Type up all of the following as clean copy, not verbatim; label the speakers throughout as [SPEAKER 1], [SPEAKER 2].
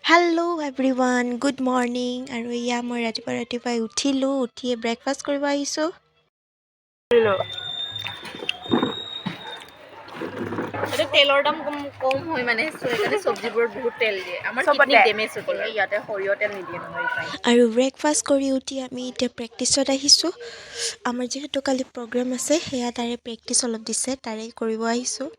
[SPEAKER 1] Hello' everyone good morning আৰু এয়া মই ৰাতিপুৱাই উঠিয়ে ব্ৰেকফাষ্ট কৰিব আহিছোঁ।
[SPEAKER 2] এটা তেলৰ দাম কম হয় মানে সেইকাৰণে চব্জিবোৰত বহুত তেল দিয়ে। আমাৰ কিডনি ডেমেজ হৈ গ'ল ইয়াতে সৰিয়হ তেল নিদিয়ে নহয়।
[SPEAKER 1] আৰু ব্ৰেকফাষ্ট কৰি উঠি আমি এতিয়া প্ৰেক্টিছত আহিছোঁ। আমাৰ যিহেতু কালি প্ৰগ্ৰেম আছে সেয়া তাৰে প্ৰেক্টিচ অলপ দিছে তাৰে কৰিব আহিছোঁ।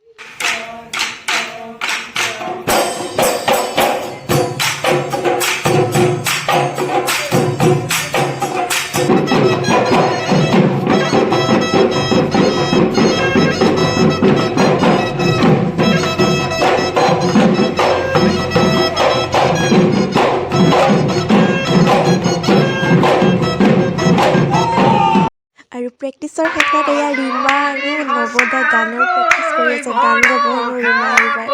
[SPEAKER 1] আৰু প্ৰেক্টিচৰ শেষত এয়া ৰীমা আৰু নৱদা গানৰ প্ৰেক্টিচ কৰি আছে। গান গাব হেনো ৰীমা এইবাৰ।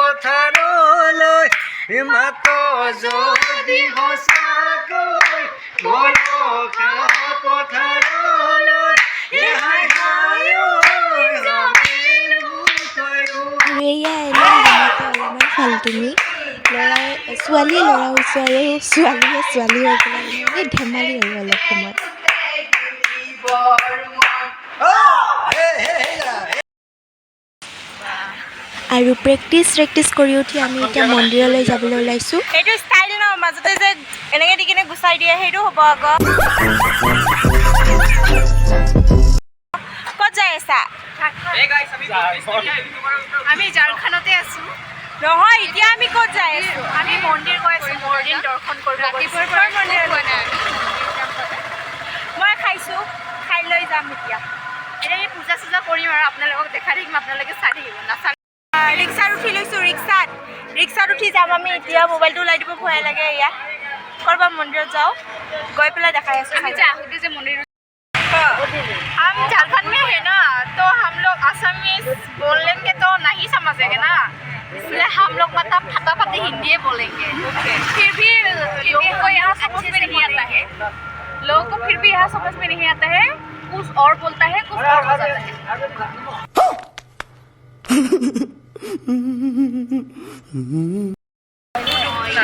[SPEAKER 1] আৰু এয়া এনেই ৰীমাতে অলপমান ফাল্টুমি ছোৱালীয়ে ল'ৰা হৈছে আৰু ছোৱালীয়ে ছোৱালী হৈ পেলাই মানে ধেমালি আৰু অলপ সময়। আৰু প্ৰেক্টিচ কৰি উঠি আমি এতিয়া মন্দিৰলৈ যাবলৈ ওলাইছোঁ।
[SPEAKER 2] এইটো ষ্টাইল ন মাজতে যে এনেকে দি কিনে গুচাই দিয়ে সেইটো হ'ব আকৌ। ক'ত যাই আছা? আমি ঝাৰখণ্ডতে আছো। নহয় এতিয়া আমি ক'ত যাই আছো? আমি মন্দিৰ গৈ আছো। মন্দিৰ দৰ্শন কৰিব মই খাইছোঁ খাই লৈ যাম এতিয়া। এতিয়া পূজা চূজা কৰিম আৰু আপোনালোকক দেখাই থাকিম, আপোনালোকে চাই থাকিব নাচালে। ৰিক্সাত উঠি লৈছোঁ। ৰিক্সাত উঠি যাম আমি এতিয়া। মোবাইলটো ওলাই দিব ভয় লাগে। ইয়াত ক'ৰবাত মন্দিৰত যাওঁ গৈ পেলাই দেখাই আছোঁ। हम झारखंड में है ना, तो हम लोग असमीज बोल लेंगे तो नहीं समझेंगे ना, इसलिए हम लोग मतलब फटाफट हिंदी बोलेंगे। फिर भी लोगों को यहाँ समझ में नहीं आता है। लोगों को फिर भी यहाँ समझ में नहीं आता है। कुछ और बोलता है, कुछ और हो जाता है।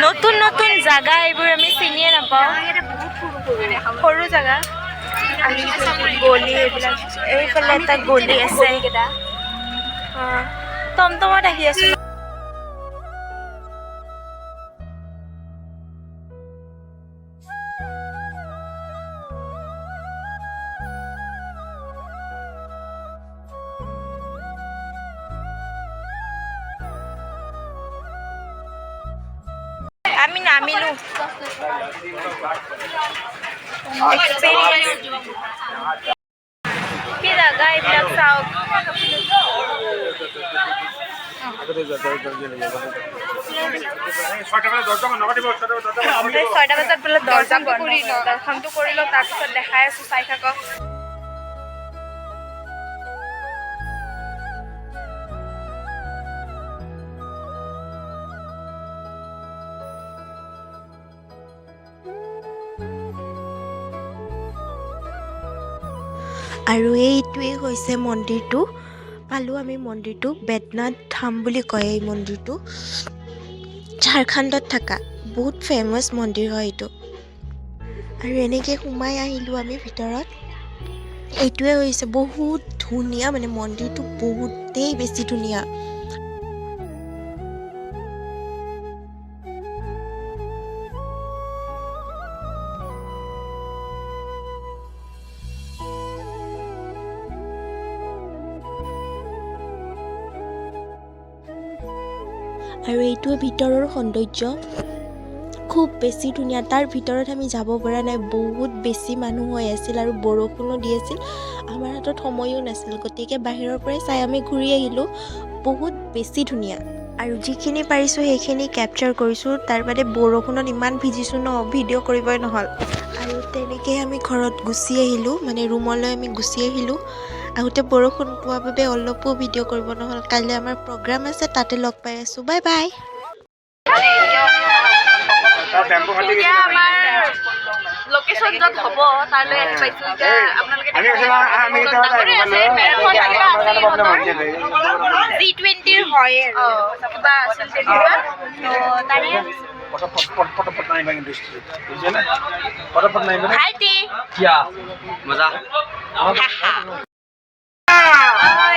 [SPEAKER 2] নতুন নতুন জাগা এইবোৰ আমি চিনিয়ে নাপাওঁ। সৰু জাগা গলি এইবিলাক। এইফালে এটা গলি আছে। টমটমত আহি আছো। আমি নামিলো। কি জাগা এইবিলাক চাওক। 6টা বজাত বোলে দৰ্শনটো কৰিলো। তাৰপিছত দেখাই আছো, চাই থাকক।
[SPEAKER 1] আৰু এইটোৱেই হৈছে মন্দিৰটো। পালোঁ আমি মন্দিৰটো। বৈদ্যনাথ ধাম বুলি কয় এই মন্দিৰটো। ঝাৰখণ্ডত থকা বহুত ফেমাছ মন্দিৰ হয় এইটো। আৰু এনেকৈ সোমাই আহিলোঁ আমি ভিতৰত। এইটোৱে হৈছে বহুত ধুনীয়া, মানে মন্দিৰটো বহুতেই বেছি ধুনীয়া। আৰু এইটোৱে ভিতৰৰ সৌন্দৰ্য খুব বেছি ধুনীয়া। তাৰ ভিতৰত আমি যাব পৰা নাই, বহুত বেছি মানুহ হৈ আছিল আৰু বৰষুণো দি আছিল। আমাৰ হাতত সময়ো নাছিল, গতিকে বাহিৰৰ পৰাই চাই আমি ঘূৰি আহিলোঁ। বহুত বেছি ধুনীয়া। আৰু যিখিনি পাৰিছোঁ সেইখিনি কেপচাৰ কৰিছোঁ। তাৰ বাদে বৰষুণত ইমান ভিজিছোঁ ন, ভিডিঅ' কৰিবই নহ'ল। আৰু তেনেকৈ আমি ঘৰত গুচি আহিলোঁ, মানে ৰুমলৈ আমি গুচি আহিলোঁ। আহোঁতে বৰষুণ পোৱাৰ বাবে অলপো ভিডিঅ' কৰিব নহ'ল। কাইলৈ আমাৰ প্ৰগ্ৰাম আছে, তাতে লগ পাই আছোঁ। Bye bye.
[SPEAKER 2] এতিয়া আমাৰ লোকেশ্যন য'ত হ'ব তালৈ আহি পাইছোঁ। এতিয়া আপোনালোকে G20 হয় আৰু কিবা আছিল তেনেকুৱা। তো তাৰে
[SPEAKER 3] पटापट नहीं बनेंगे इंडस्ट्री बुझे ना पटापट नहीं बने
[SPEAKER 2] ভাইটি
[SPEAKER 3] क्या मजा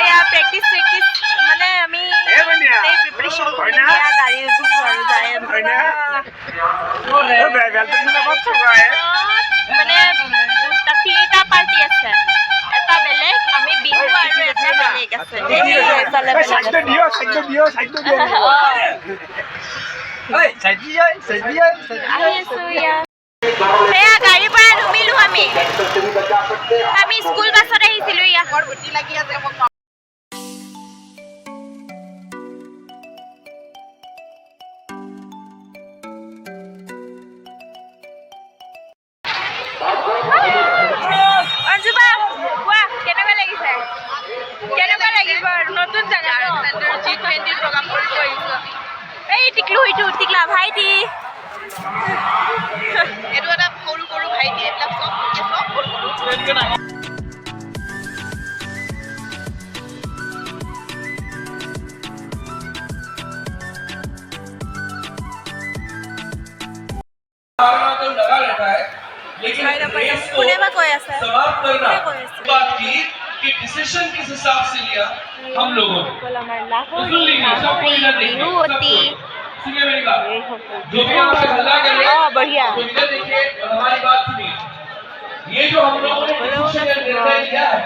[SPEAKER 2] या প্ৰেক্টিছ মানে আমি
[SPEAKER 3] ए बनिया
[SPEAKER 2] এই প্ৰিপাৰেচন কৰি
[SPEAKER 3] হয় না?
[SPEAKER 2] গাড়ী উঠিছো আৰু যাই
[SPEAKER 3] है ना ओ बेबेल तो ना बात हुआ है
[SPEAKER 2] মানে দুটা তিনিটা পাৰ্টি আছে এটা বেলেগ আমি বিহু আৰু এটা বেলেগ আছে এইফালে বেলেগ
[SPEAKER 3] साइड
[SPEAKER 2] আছে
[SPEAKER 3] दियो ओए साइड दियो
[SPEAKER 2] আহি আছো ইয়া সেয়া গাড়ীৰ পৰা নুমিলো আমি স্কুল বাছত আহিছিলো ইয়া গৰবটি লাগি আছে অঞ্জুবা কোৱা কেনেকুৱা লাগিছে কেনেকুৱা লাগিব নতুন জাগা G20 প্ৰগ্ৰাম কৰিব আহিছো এই টিকলা ভাইটি এইটো এটা সৰু ভাইটি এইবিলাক সব
[SPEAKER 4] लगा रहता है लेकिन
[SPEAKER 2] কোনে বা কৈ আছে
[SPEAKER 4] समाप्त करना बात की कि डिसीजन किस हिसाब से लिया हम लोगों ने बिल्कुल नहीं है, सब कोई ना देखे
[SPEAKER 2] बिहू होती
[SPEAKER 4] सुनिए मेरी बात जो भी यहाँ पे हल्ला कर रहे हैं
[SPEAKER 2] बढ़िया
[SPEAKER 4] तो इधर देखिए और हमारी बात सुनिए ये जो हम लोगों ने डिसीजन या निर्णय लिया है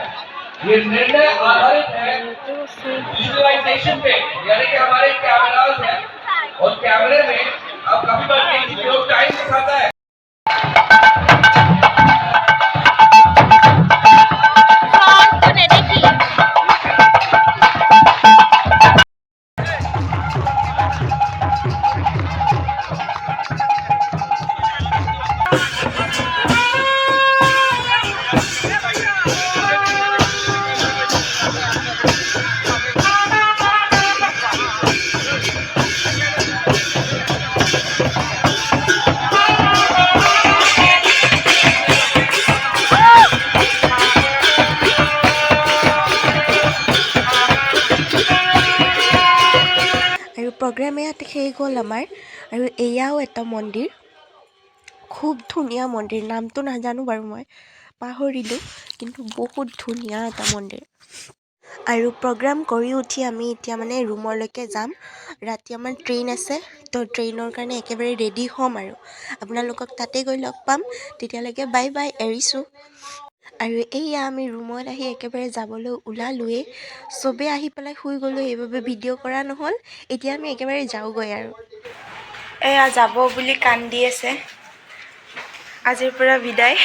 [SPEAKER 4] ये निर्णय आधारित है डिजिटलाइजेशन पे यानी कि हमारे कैमरास हैं और कैमरे में आप काफी बार देखिए कि लोग टाइम दिखाता है
[SPEAKER 1] আৰু প্ৰগ্ৰাম ইয়াতে শেষ হ'ল আমাৰ আৰু এয়াও এটা মন্দিৰ খুব ধুনীয়া মন্দিৰ নামটো নাজানো বাৰু মই পাহৰিলোঁ কিন্তু বহুত ধুনীয়া এটা মন্দিৰ আৰু প্ৰগ্ৰাম কৰি উঠি আমি এতিয়া মানে ৰুমলৈকে যাম ৰাতি আমাৰ ট্ৰেইন আছে তো ট্ৰেইনৰ কাৰণে একেবাৰে ৰেডি হ'ম আৰু আপোনালোকক তাতে গৈ লগ পাম তেতিয়ালৈকে বাই বাই এৰিছোঁ আৰু এইয়া আমি ৰুমত আহি একেবাৰে যাবলৈ ওলালোৱেই চবেই আহি পেলাই শুই গ'লোঁ সেইবাবে ভিডিঅ' কৰা নহ'ল এতিয়া আমি একেবাৰে যাওঁগৈ আৰু এয়া যাব বুলি কান্দি আছে আজিৰ পৰা বিদায়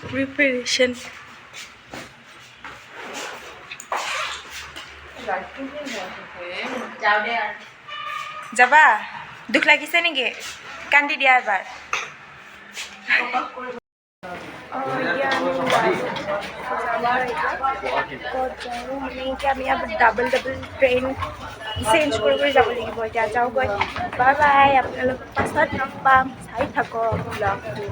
[SPEAKER 1] প্ৰিপেৰেশ্যন যাবা দুখ লাগিছে নেকি কান্দি দিয়া এবাৰ আমি ডাবল ট্ৰেইন চেঞ্জ কৰি যাব লাগিব এতিয়া যাওঁগৈ বাই বাই আপোনালোক পাছত লগ পাম চাই থাকক ব্লগটো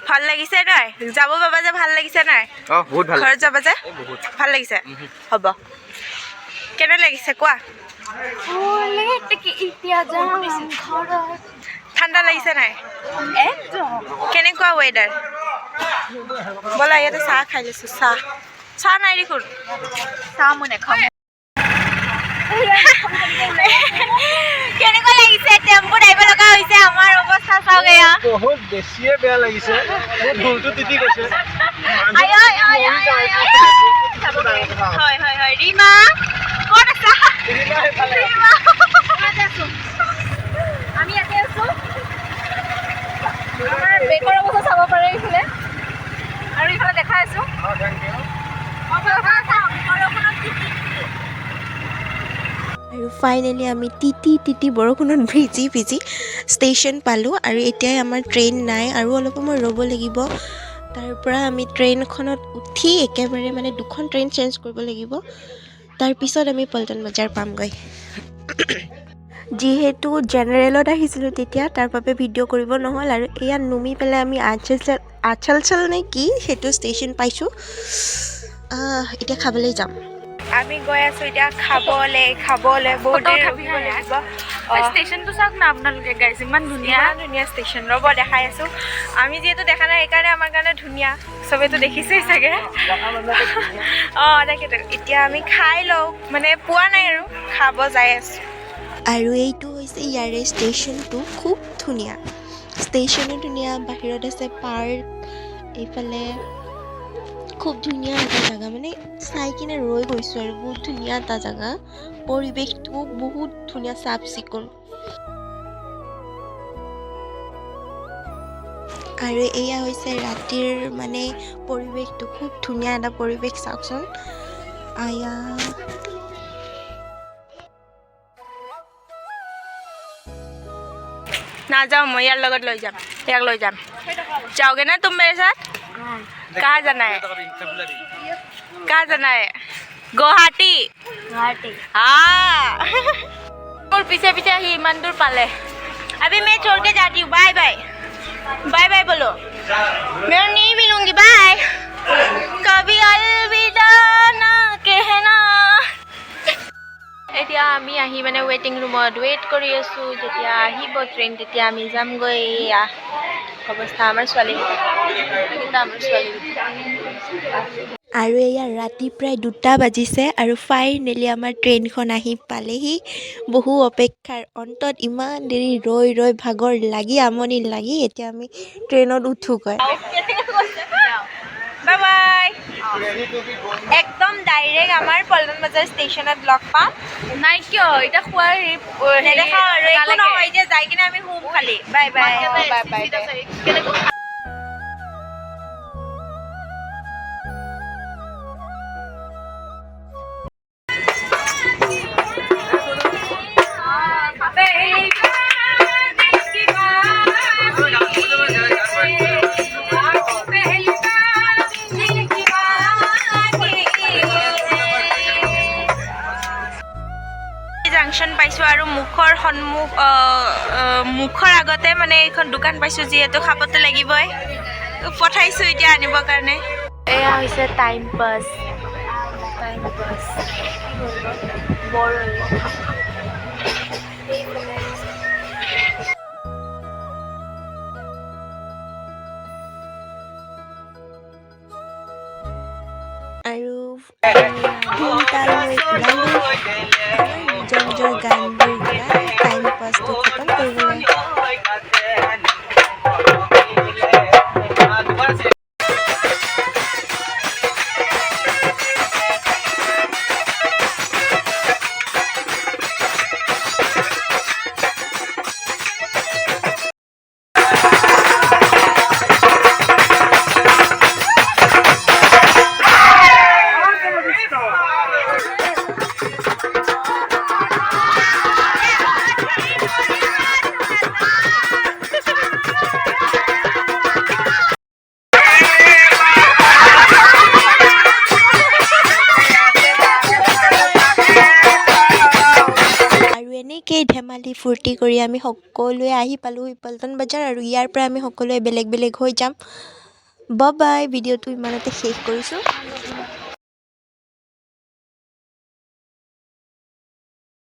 [SPEAKER 1] ভাল লাগিছে নাই যাব পাবা যে ভাল লাগিছে নাই
[SPEAKER 3] बहुत ভাল
[SPEAKER 1] ঘৰত যাবা যে ভাল লাগিছে হ'ব কেনে লাগিছে কোৱা ঠাণ্ডা লাগিছে নাই কেনেকুৱা ৱেডাৰ ব'লা ইয়াতে চাহ খাই লৈছোঁ চাহ নাই দেখোন
[SPEAKER 2] চাহ মই নেখাওঁ কেনেকুৱা লাগিছে টেম্পুত আহিব লগা হৈছে আমাৰ অৱস্থা চাওক এয়া
[SPEAKER 3] बहुत বেছিয়ে বেয়া লাগিছে মোৰ ঢোলটো তিতি গৈছে
[SPEAKER 2] হয় ৰীমা ক'ত আছা ৰীমা আমি ইয়াতে আছো আমাৰ বেকৰ অৱস্থা চাব পাৰে এইফালে আৰু এইফালে দেখাই আছো
[SPEAKER 1] আৰু ফাইনেলি আমি তিতি বৰষুণত ভিজি ষ্টেচন পালোঁ আৰু এতিয়াই আমাৰ ট্ৰেইন নাই আৰু অলপ সময় ৰ'ব লাগিব তাৰ পৰা আমি ট্ৰেইনখনত উঠি একেবাৰে মানে দুখন ট্ৰেইন চেঞ্জ কৰিব লাগিব তাৰপিছত আমি পল্টন বজাৰ পামগৈ যিহেতু জেনেৰেলত আহিছিলোঁ তেতিয়া তাৰ বাবে ভিডিঅ' কৰিব নহ'ল আৰু এয়া নুমি পেলাই আমি আচলচল নে কি সেইটো ষ্টেচন পাইছোঁ। এতিয়া খাবলৈ যাম। আমি গৈ আছোঁ এতিয়া খাবলৈ বহুত দেৰি ৰখিব লাগিব।
[SPEAKER 2] ষ্টেচনটো চাওক না আপোনালোকে গাইজ, ইমান ধুনীয়া
[SPEAKER 1] ধুনীয়া ষ্টেচন, ৰ'ব দেখাই আছোঁ। আমি যিহেতু দেখা নাই সেইকাৰণে আমাৰ কাৰণে ধুনীয়া, চবেইতো দেখিছেই চাগে। তাকেতো এতিয়া আমি খাই লওঁ, মানে পোৱা নাই আৰু খাব যাই আছোঁ। আৰু এইটো হৈছে ইয়াৰে ষ্টেচনটো, খুব ধুনীয়া। ষ্টেচনো ধুনীয়া, বাহিৰত আছে পাৰ্ক, এইফালে খুব ধুনীয়া এটা জেগা, মানে চাই কিনে ৰৈ গৈছোঁ আৰু বহুত ধুনীয়া এটা জেগা। পৰিৱেশটো বহুত ধুনীয়া, চাফ চিকুণ। আৰু এয়া হৈছে ৰাতিৰ মানে পৰিৱেশটো, খুব ধুনীয়া এটা পৰিৱেশ, চাওকচোন। নাযাওঁ, মই ইয়াৰ লগত লৈ যাম, ইয়াক লৈ যাম। যাওগে না তুম মেৰে সাথ? कहाँ जाना है? कहाँ जाना है? गुवाहाटी। हाँ। और पीछे पीछे ही इमान दूर पाले। अभी मैं छोड़ के जाती हूँ, बाय बाय। बाय बाय बोलो। मैं नहीं मिलूंगी, बाय। कभी अलविदा ना कहना। এতিয়া আমি আহি মানে ৱেটিং ৰুমত ৱেইট কৰি আছোঁ, যেতিয়া আহিব ট্ৰেইন তেতিয়া আমি যামগৈ। এয়া অৱস্থা আমাৰ ছোৱালীকেইটা। আৰু এয়া ৰাতি প্ৰায় 2টা বাজিছে আৰু ফাইনেলি আমাৰ ট্ৰেইনখন আহি পালেহি। বহু অপেক্ষাৰ অন্তত ইমান দেৰি ৰৈ ভাগৰ লাগি আমনি লাগি এতিয়া আমি ট্ৰেইনত উঠোগৈ। Bye bye. একদম ডাইৰেক্ট আমাৰ পল্টন বজাৰ ষ্টেচনত লগ পাম।
[SPEAKER 2] নাই কিয় এতিয়া খোৱাৰ
[SPEAKER 1] নেদেখাওঁ আৰু একো নহয়, এতিয়া যাই কিনে আমি শুম খালি। Bye bye. জাংচন পাইছোঁ আৰু মুখৰ আগতে মানে এইখন দোকান পাইছোঁ, যিহেতু খাবতো লাগিবই, পঠাইছোঁ এতিয়া আনিবৰ কাৰণে। এয়া হৈছে টাইম পাছ। আৰু নিজৰ গানবোৰ গাই টাইম পাছটো খতম কৰিবলৈ। ধেমালি ফূৰ্তি কৰি আমি সকলোৱে আহি পালোঁ পল্টন বজাৰ, আৰু ইয়াৰ পৰা আমি সকলোৱে বেলেগ বেলেগ হৈ যাম। Bye bye. ভিডিঅ'টো ইমানতে শেষ কৰিছোঁ।